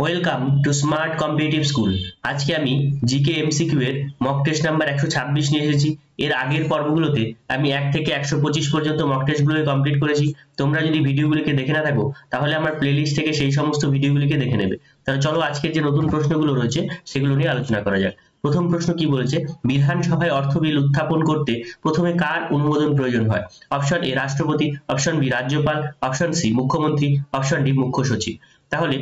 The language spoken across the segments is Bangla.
Welcome to smart competitive school. আজকে আমি জিকে এমসিকিউ এর মক টেস্ট নাম্বার 126 নিয়ে এসেছি। এর আগের পর্বগুলোতে আমি 1 থেকে 125 পর্যন্ত মক টেস্টগুলোকে কমপ্লিট করেছি। তোমরা যদি ভিডিওগুলিকে দেখে না থাকো তাহলে আমার প্লেলিস্ট থেকে সেই সমস্ত ভিডিওগুলিকে দেখে নেবে। তাহলে চলো আজকের যে নতুন প্রশ্নগুলো রয়েছে সেগুলো নিয়ে আলোচনা করা যাক। প্রথম প্রশ্ন কি বলেছে, বিধানসভায় অর্থ বিল উত্থাপন করতে প্রথমে কার অনুমোদন প্রয়োজন হয়? অপশন এ রাষ্ট্রপতি, অপশন বি রাজ্যপাল, অপশন সি মুখ্যমন্ত্রী, অপশন ডি মুখ্য সচিব। তাহলে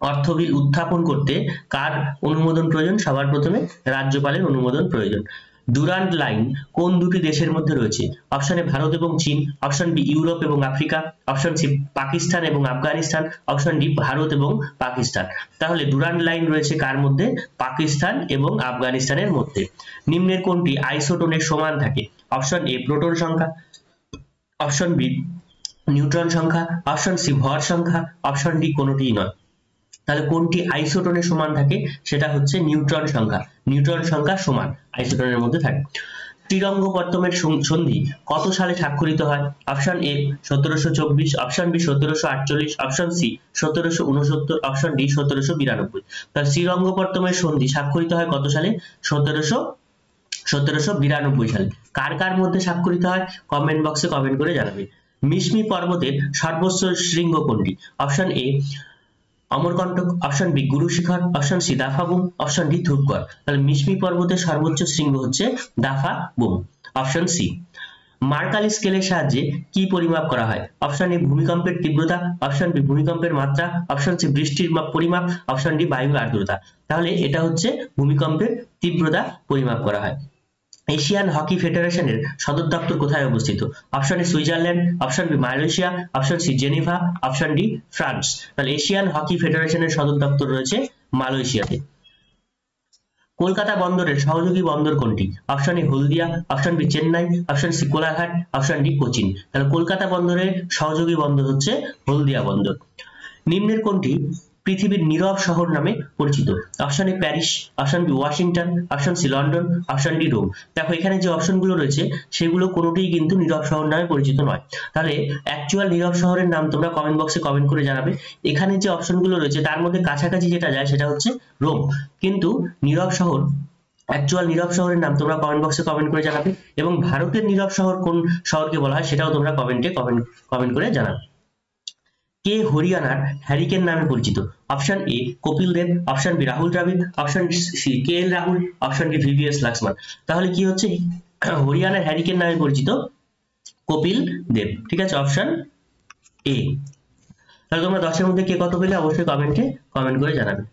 অর্থ বিল উত্থাপন করতে কার অনুমোদন প্রয়োজন? সবার প্রথমে রাজ্যপালের অনুমোদন প্রয়োজন। ডুরান্ড লাইন কোন দুটি দেশের মধ্যে রয়েছে? অপশন এ ভারত এবং চীন, অপশন বি ইউরোপ এবং আফ্রিকা, অপশন সি পাকিস্তান এবং আফগানিস্তান, অপশন ডি ভারত এবং পাকিস্তান। তাহলে ডুরান্ড লাইন রয়েছে কার মধ্যে? পাকিস্তান এবং আফগানিস্তানের মধ্যে। নিম্নের কোনটি আইসোটোনের সমান থাকে? অপশন এ প্রোটন সংখ্যা, অপশন বি নিউট্রন সংখ্যা, অপশন সি ভর সংখ্যা, অপশন ডি কোনোটিই নয়। তাহলে কোনটি আইসোটোনের সমান থাকে? সেটা হচ্ছে নিউট্রন সংখ্যা। নিউট্রন সংখ্যা সমান আইসোটোনের মধ্যে থাকে। ত্রিরঙ্গপত্তমের সন্ধি কত সালে স্বাক্ষরিত হয়? Option A 1724, option B 1748, option C 1769, option D 1792। তাহলে শ্রীরঙ্গপত্তমের সন্ধি স্বাক্ষরিত হয় কত সালে? 1792 সালে। কার কার মধ্যে স্বাক্ষরিত হয়? কমেন্ট বক্সে কমেন্ট করে জানাবে। মিশমি পর্বতের সর্বোচ্চ শৃঙ্গ কোনটি? Option A Amarkantak, option B Guru Shikhar, option C Dapha Bum, option D Dhupgarh. তাহলে মিশমি পর্বতের সর্বোচ্চ শৃঙ্গ হচ্ছে Dapha Bum, option C. Mercalli স্কেলের সাহায্যে কি পরিমাপ করা হয়? অপশন এ ভূমিকম্পের তীব্রতা, অপশন বি ভূমিকম্পের মাত্রা, অপশন সি বৃষ্টির পরিমাপ, অপশন ডি বায়ুর আর্দ্রতা। তাহলে এটা হচ্ছে ভূমিকম্পের তীব্রতা পরিমাপ করা হয়। এশিয়ান হকি ফেডারেশনের সদর দপ্তর কোথায় অবস্থিত? Option A Switzerland, option B Malaysia, option C Geneva, option D France. তাহলে এশিয়ান হকি ফেডারেশনের সদর দপ্তর রয়েছে মালয়েশিয়াতে। কলকাতা বন্দরের সহযোগী বন্দর কোনটি? Option A Haldia, option B Chennai, option C Kolaghat, option D Cochin. তাহলে কলকাতা বন্দরের সহযোগী বন্দর হচ্ছে হলদিয়া বন্দর। নিম্নের কোনটি পৃথিবীর নীরব শহর নামে পরিচিত? Option A Paris, option B Washington, option C London, option D Rome. দেখো এখানে যে অপশনগুলো রয়েছে সেগুলো কোনোটিই কিন্তু নীরব শহর নামে পরিচিত নয়। তাহলে অ্যাকচুয়াল নীরব শহরের নাম তোমরা কমেন্ট বক্সে কমেন্ট করে জানাবে। এখানে যে অপশনগুলো রয়েছে তার মধ্যে কাছাকাছি যেটা যায় সেটা হচ্ছে রোম, কিন্তু নীরব শহর অ্যাকচুয়াল নীরব শহরের নাম তোমরা কমেন্ট বক্সে কমেন্ট করে জানাবে। এবং ভারতের নীরব শহর কোন শহরকে বলা হয় সেটাও তোমরা কমেন্ট করে জানাবে। কে হরিয়ানার হ্যারিকেন নামে পরিচিত? Option A Kapil Dev, option B Rahul Dravid, option C K L Rahul, option D VVS Laxman. তাহলে কি হচ্ছে হরিয়ানার হ্যারিকেন নামে পরিচিত কপিল দেব। ঠিক আছে, অপশন এ। তাহলে তোমরা 10 এর মধ্যে কে কত পেলে অবশ্যই কমেন্ট করে জানাবে।